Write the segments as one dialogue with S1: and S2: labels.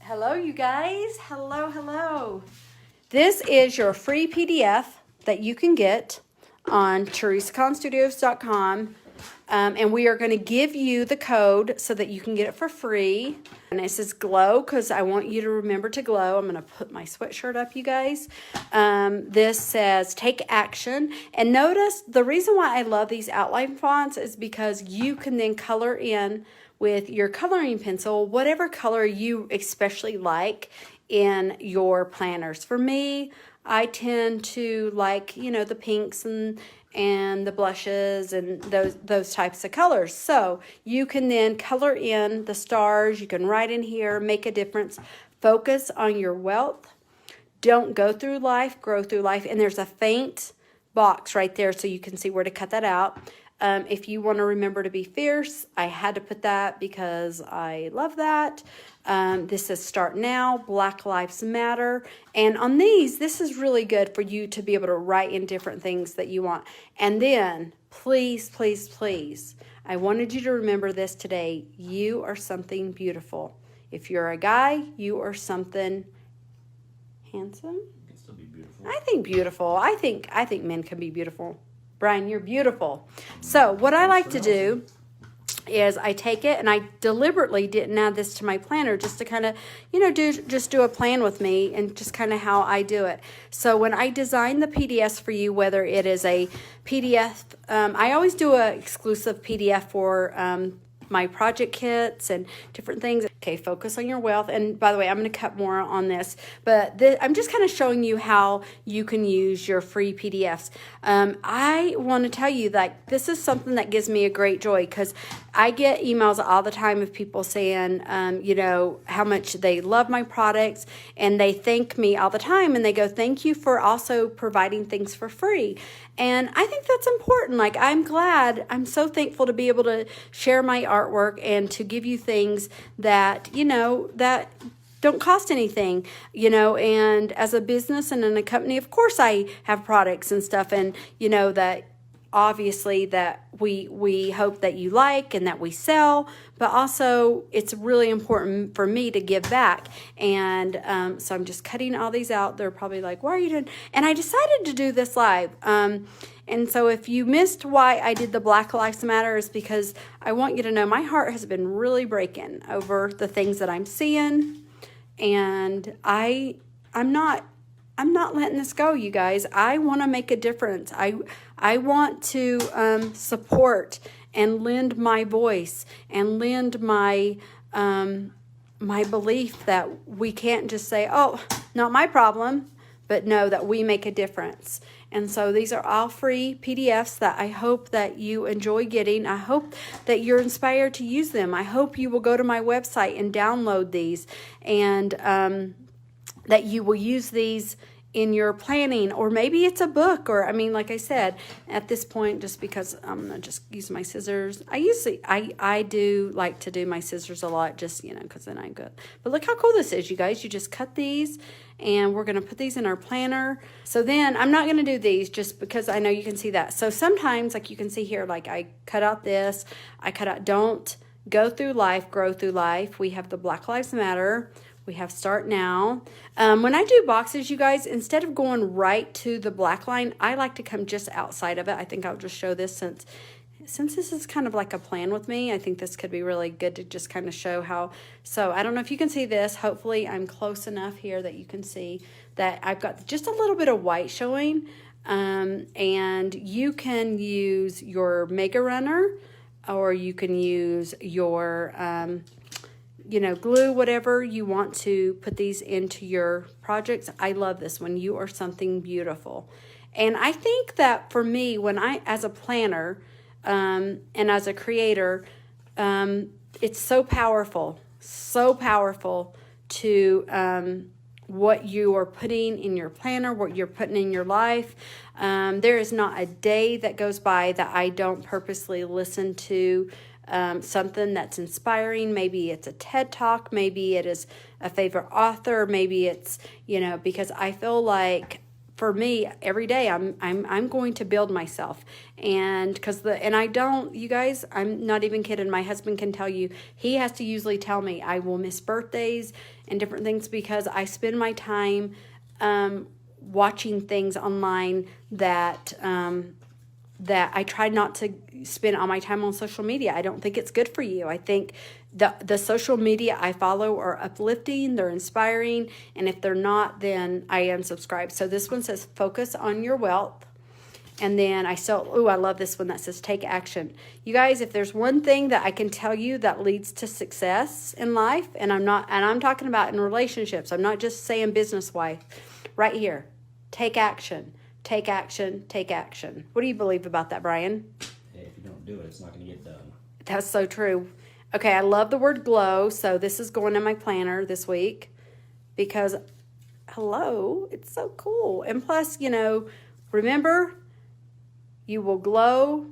S1: Hello, you guys. Hello. This is your free PDF that you can get on teresaconstudios.com. And we are going to give you the code so that you can get it for free. And it says glow because I want you to remember to glow. I'm going to put my sweatshirt up, you guys. This says take action. And notice the reason why I love these outline fonts is because you can then color in with your coloring pencil, whatever color you especially like in your planners. For me, I tend to like, the pinks and the blushes and those types of colors. So you can then color in the stars. You can write in here, make a difference. Focus on your wealth. Don't go through life, grow through life. And there's a faint box right there so you can see where to cut that out. If you want to remember to be fierce, I had to put that because I love that. This says start now, Black Lives Matter. And on these, this is really good for you to be able to write in different things that you want. And then, please, I wanted you to remember this today. You are something beautiful. If you're a guy, you are something handsome. You can still be beautiful. I think beautiful. I think men can be beautiful. Brian, you're beautiful. So what I like to do is I take it, and I deliberately didn't add this to my planner just to kind of, do a plan with me and just kind of how I do it. So when I design the PDFs for you, whether it is a PDF, I always do an exclusive PDF for my project kits and different things. Okay, focus on your wealth. And by the way, I'm going to cut more on this, but I'm just kind of showing you how you can use your free PDFs. I want to tell you that this is something that gives me a great joy because I get emails all the time of people saying, how much they love my products, and they thank me all the time, and they go, thank you for also providing things for free. And I think that's important. Like, I'm so thankful to be able to share my artwork and to give you things that, that don't cost anything, and as a business and in a company, of course I have products and stuff, and, that obviously that we hope that you like and that we sell, but also it's really important for me to give back. And so I'm just cutting all these out. They're probably like, why are you doing? And I decided to do this live. And so if you missed why I did the Black Lives Matter, is because I want you to know my heart has been really breaking over the things that I'm seeing. And I'm not letting this go, you guys. I want to make a difference. I want to support and lend my voice and lend my my belief that we can't just say, oh, not my problem, but know that we make a difference. And so these are all free PDFs that I hope that you enjoy getting. I hope that you're inspired to use them. I hope you will go to my website and download these, and that you will use these in your planning, or maybe it's a book, or like I said, at this point, just because I'm gonna just use my scissors. I do like to do my scissors a lot, just because then I'm good. But look how cool this is, you guys. You just cut these, and we're gonna put these in our planner. So then I'm not gonna do these just because I know you can see that. So sometimes, like you can see here, like I cut out this, I cut out don't go through life, grow through life. We have the Black Lives Matter. We have start now. When I do boxes, you guys, instead of going right to the black line, I like to come just outside of it. I think I'll just show this since this is kind of like a plan with me. I think this could be really good to just kind of show how. So I don't know if you can see this. Hopefully I'm close enough here that you can see that I've got just a little bit of white showing. And you can use your Mega Runner, or you can use your glue, whatever you want to put these into your projects. I love this one. You are something beautiful. And I think that for me, when as a planner and as a creator, it's so powerful to what you are putting in your planner, what you're putting in your life. There is not a day that goes by that I don't purposely listen to something that's inspiring. Maybe it's a TED Talk, maybe it is a favorite author, maybe it's, because I feel like for me, every day I'm going to build myself, and I don't, you guys, I'm not even kidding. My husband can tell you, he has to usually tell me I will miss birthdays and different things because I spend my time watching things online that I try not to spend all my time on social media. I don't think it's good for you. I think the social media I follow are uplifting, they're inspiring, and if they're not, then I unsubscribe. So this one says focus on your wealth. And then I love this one that says take action. You guys, if there's one thing that I can tell you that leads to success in life, and I'm talking about in relationships, I'm not just saying business wife, right here, take action. Take action, take action. What do you believe about that, Brian?
S2: Hey, if you don't do it, it's not going to get done.
S1: That's so true. Okay, I love the word glow, so this is going in my planner this week because, hello, it's so cool. And plus, remember, you will glow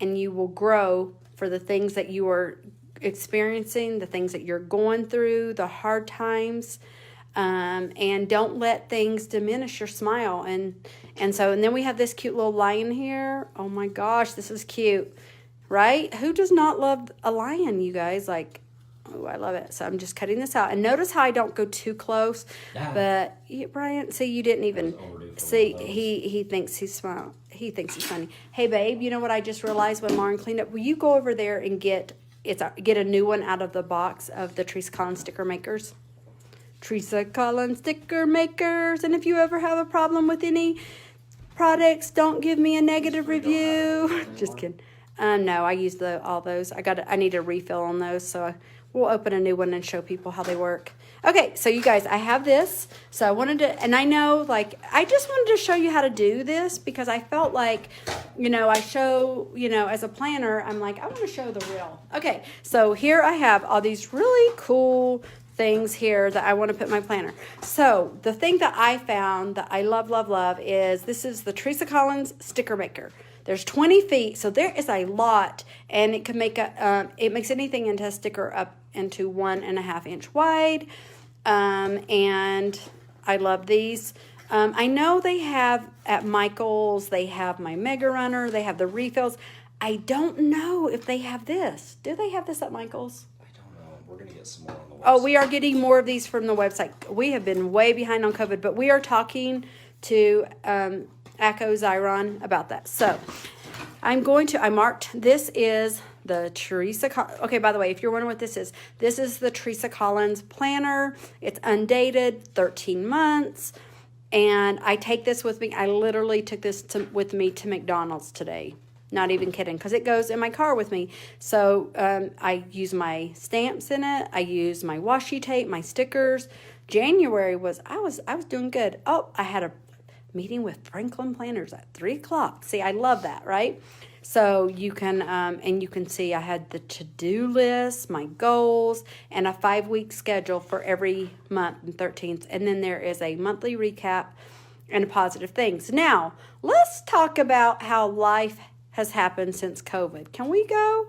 S1: and you will grow for the things that you are experiencing, the things that you're going through, the hard times. And don't let things diminish your smile. And then we have this cute little lion here. Oh my gosh, this is cute, right? Who does not love a lion, you guys? Like, oh, I love it. So I'm just cutting this out. And notice how I don't go too close. But Brian, see, you didn't even see. He thinks he's smile. He thinks he's funny. Hey, babe, you know what I just realized when Lauren cleaned up? Will you go over there and get a new one out of the box of the Teresa Collins sticker makers? Teresa Collins sticker makers. And if you ever have a problem with any products, don't give me a negative review. Just kidding. No, I use all those. I need a refill on those, so we'll open a new one and show people how they work. Okay, so you guys, I have this. So I wanted to, and I know, I just wanted to show you how to do this because I felt like, I show, as a planner, I'm like, I want to show the real. Okay, so here I have all these really cool things here that I want to put in my planner. So the thing that I found that I love, love, love is this is the Teresa Collins sticker maker. There's 20 feet, so there is a lot, and it can make it makes anything into a sticker up into 1.5 inch wide. And I love these. I know they have at Michael's, they have my Mega Runner, they have the refills. I don't know if they have this. Do they have this at Michael's?
S2: We're going to get some more on the website.
S1: Oh, we are getting more of these from the website. We have been way behind on COVID, but we are talking to Echo Zyron about that. So I marked, this is the Teresa, okay, by the way, if you're wondering what this is the Teresa Collins planner. It's undated, 13 months. And I take this with me. I literally took this with me to McDonald's today. Not even kidding, because it goes in my car with me. So I use my stamps in it. I use my washi tape, my stickers. January I was doing good. Oh, I had a meeting with Franklin Planners at 3:00. See, I love that, right? So you can, and you can see I had the to-do list, my goals, and a 5-week schedule for every month and 13th. And then there is a monthly recap and positive things. Now, let's talk about how life has happened since COVID. Can we go?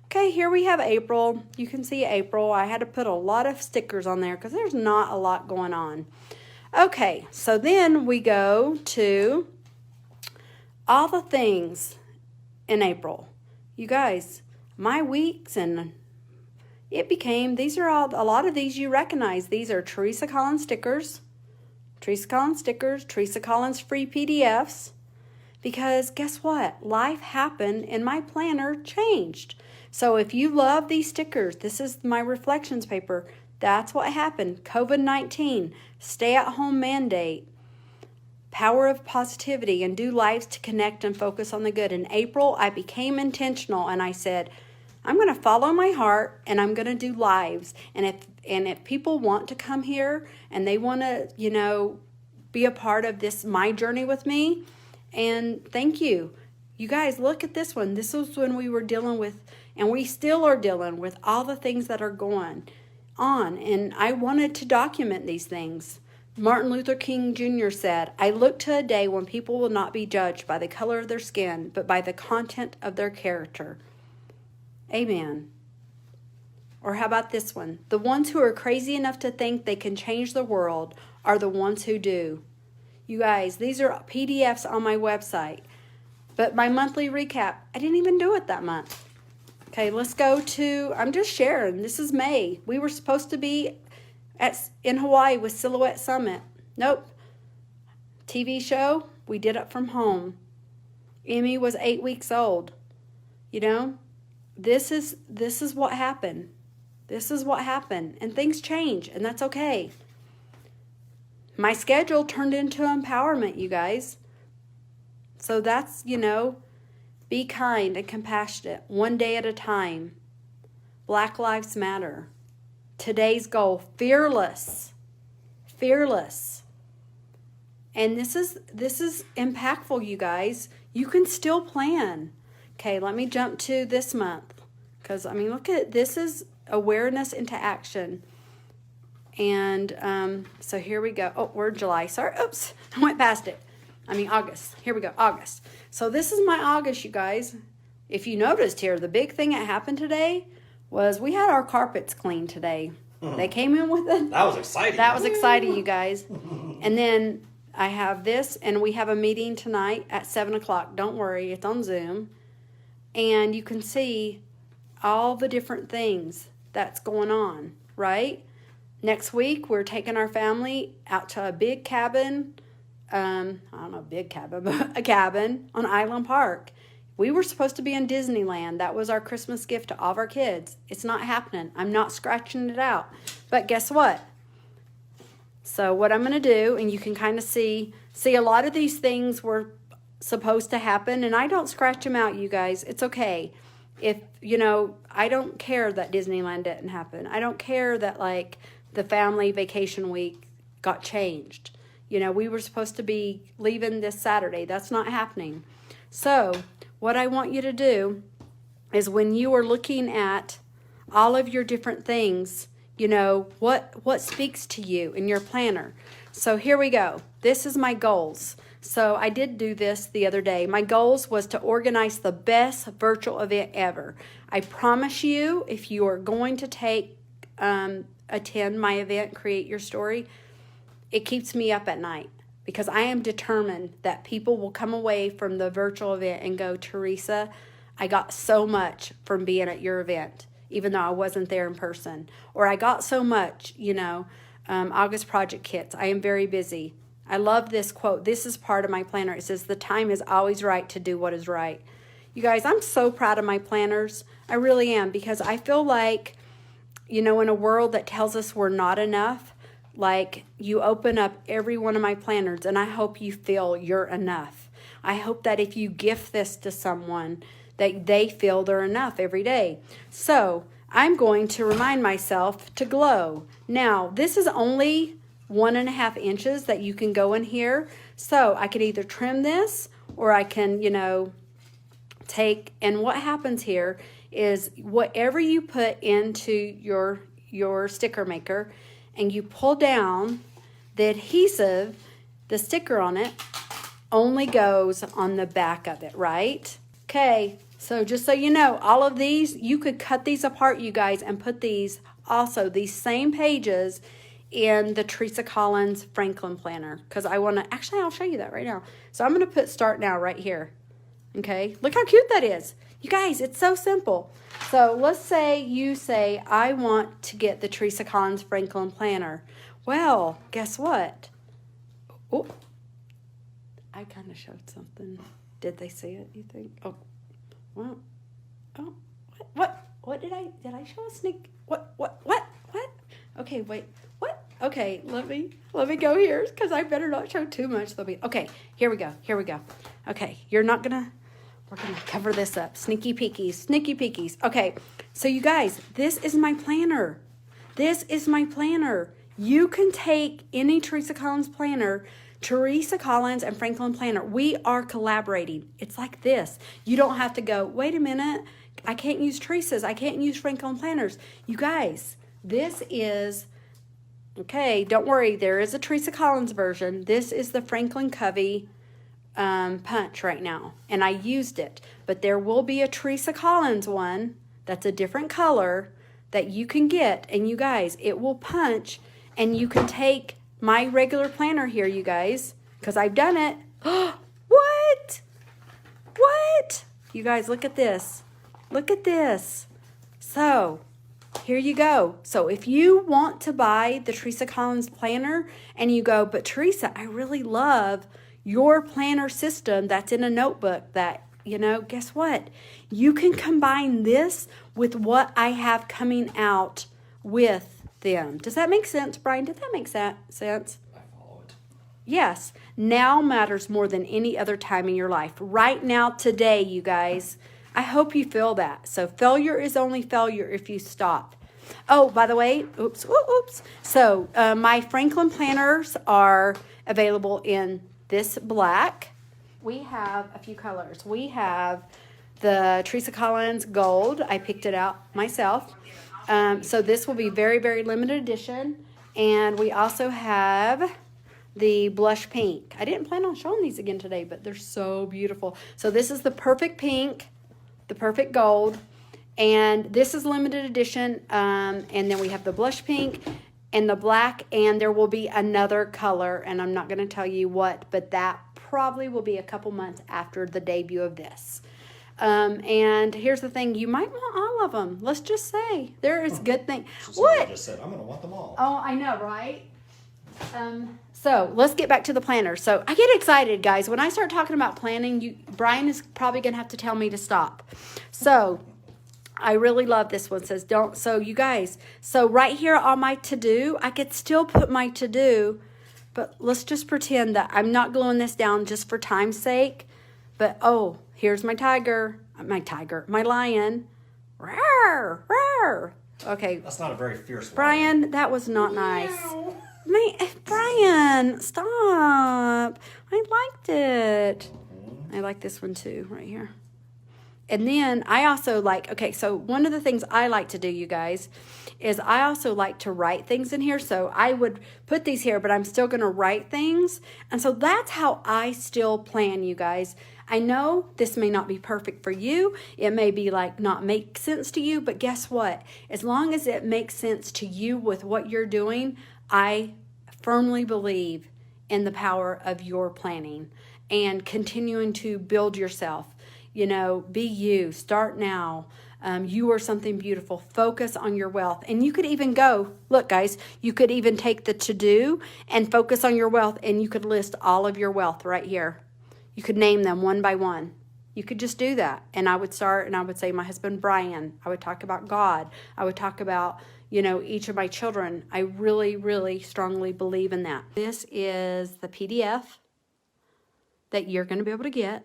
S1: Okay, here we have April. You can see April. I had to put a lot of stickers on there because there's not a lot going on. Okay, so then we go to all the things in April. You guys, my weeks, and these are all, a lot of these you recognize. These are Teresa Collins stickers, Teresa Collins free PDFs. Because guess what? Life happened and my planner changed. So if you love these stickers, this is my reflections paper. That's what happened. COVID-19, stay-at-home mandate, power of positivity, and do lives to connect and focus on the good. In April, I became intentional and I said, I'm going to follow my heart and I'm going to do lives. And if people want to come here and they want to, be a part of this, my journey with me, and thank you. You guys, look at this one. This was when we were dealing with, and we still are dealing with, all the things that are going on. And I wanted to document these things. Martin Luther King Jr. said, I look to a day when people will not be judged by the color of their skin, but by the content of their character. Amen. Or how about this one? The ones who are crazy enough to think they can change the world are the ones who do. You guys, these are PDFs on my website. But my monthly recap, I didn't even do it that month. Okay, let's go to, I'm just sharing. This is May. We were supposed to be in Hawaii with Silhouette Summit. Nope. TV show, we did it from home. Emmy was 8 weeks old. You know, this is what happened. This is what happened. And things change, and that's okay. My schedule turned into empowerment, you guys. So that's, you know, be kind and compassionate, one day at a time. Black Lives Matter. Today's goal, fearless. Fearless. And this is impactful, you guys. You can still plan. Okay, let me jump to this month. Because, I mean, look at, this is awareness into action. And so here we go. Oh, we're in July. Sorry. Oops. I went past it. I mean, August. Here we go. August. So this is my August, you guys. If you noticed here, the big thing that happened today was we had our carpets cleaned today. They came in with it.
S2: That was exciting.
S1: That was exciting, you guys. And then I have this, and we have a meeting tonight at 7 o'clock. Don't worry, it's on Zoom. And you can see all the different things that's going on, right? Next week, we're taking our family out to a big cabin. I don't know, big cabin, but a cabin on Island Park. We were supposed to be in Disneyland. That was our Christmas gift to all of our kids. It's not happening. I'm not scratching it out. But guess what? So what I'm going to do, and you can kind of see a lot of these things were supposed to happen, and I don't scratch them out, you guys. It's okay. If, you know, I don't care that Disneyland didn't happen. I don't care that, like, the family vacation week got changed. You know, we were supposed to be leaving this Saturday. That's not happening. So what I want you to do is when you are looking at all of your different things, you know, what speaks to you in your planner. So here we go. This is my goals. So I did do this the other day. My goals was to organize the best virtual event ever. I promise you, if you are going to attend my event, Create Your Story, it keeps me up at night because I am determined that people will come away from the virtual event and go, Teresa, I got so much from being at your event, even though I wasn't there in person. Or I got so much, you know, August project kits. I am very busy. I love this quote. This is part of my planner. It says, the time is always right to do what is right. You guys, I'm so proud of my planners. I really am, because I feel like, you know, in a world that tells us we're not enough, like, you open up every one of my planners, and I hope you feel you're enough. I hope that if you gift this to someone, that they feel they're enough every day. So I'm going to remind myself to glow. Now, this is only 1.5 inches that you can go in here. So I can either trim this, or I can, you know, take, and what happens here is whatever you put into your sticker maker, and you pull down the adhesive, the sticker on it only goes on the back of it, right? Okay, so just so you know, all of these, you could cut these apart, you guys, and put these same pages in the Teresa Collins Franklin Planner, because I want to, actually, I'll show you that right now. So I'm going to put Start Now right here. Okay, look how cute that is. You guys, it's so simple. So let's say you say, I want to get the Teresa Collins Franklin Planner. Well, guess what? Oh, I kind of showed something. Did they see it, you think? Oh, well, oh, what did I show a sneak? What? Okay, wait, what? Okay, let me go here, because I better not show too much. Okay, here we go. Okay, we're gonna cover this up. Sneaky peekies. Okay, so you guys, this is my planner. You can take any Teresa Collins planner, Teresa Collins and Franklin Planner. We are collaborating. It's like this. You don't have to go, wait a minute, I can't use Teresa's, I can't use Franklin planners. You guys, this is, okay, don't worry, there is a Teresa Collins version. This is the Franklin Covey punch right now, and I used it, but there will be a Teresa Collins one that's a different color that you can get, and you guys, it will punch, and you can take my regular planner here, you guys, because I've done it. What? What? You guys, look at this. Look at this. So, here you go. So, if you want to buy the Teresa Collins planner and you go, but Teresa, I really love your planner system that's in a notebook that, guess what? You can combine this with what I have coming out with them. Does that make sense, Brian? Did that make sense?
S2: I follow it.
S1: Yes. Now matters more than any other time in your life. Right now, today, you guys. I hope you feel that. So failure is only failure if you stop. Oh, by the way, oops. So my Franklin planners are available in this black. We have a few colors. We have the Teresa Collins Gold. I picked it out myself. So this will be very, very limited edition. And we also have the blush pink. I didn't plan on showing these again today, but they're so beautiful. So this is the perfect pink, the perfect gold, and this is limited edition. And then we have the blush pink and the black, and there will be another color, and I'm not going to tell you what, but that probably will be a couple months after the debut of this. And here's the thing, you might want all of them. Let's just say there is good thing. What?
S2: I just said, I'm going to want them all.
S1: Oh, I know, right? So let's get back to the planner. So I get excited, guys. When I start talking about planning, Brian is probably going to have to tell me to stop. So I really love this one. It says don't. So you guys, so right here on my to-do, I could still put my to-do, but let's just pretend that I'm not gluing this down just for time's sake. But oh, here's my my lion. Rawr, rawr. Okay.
S2: That's not a very fierce one.
S1: Brian, that was not nice. Brian, stop. I liked it. I like this one too, right here. And then I also so one of the things I like to do, you guys, is I also like to write things in here. So I would put these here, but I'm still going to write things. And so that's how I still plan, you guys. I know this may not be perfect for you. It may be not make sense to you, but guess what? As long as it makes sense to you with what you're doing, I firmly believe in the power of your planning and continuing to build yourself. Be you. Start now. You are something beautiful. Focus on your wealth. And you could even go, look, guys, you could even take the to-do and focus on your wealth, and you could list all of your wealth right here. You could name them one by one. You could just do that. And I would start and I would say my husband, Brian. I would talk about God. I would talk about, each of my children. I really, really strongly believe in that. This is the PDF that you're going to be able to get.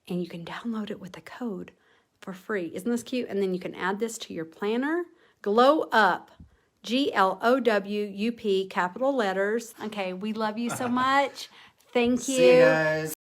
S1: And you can download it with a code for free. Isn't this cute? And then you can add this to your planner. Glow Up. GLOWUP, capital letters. Okay, we love you so much. Thank you.
S2: See you guys.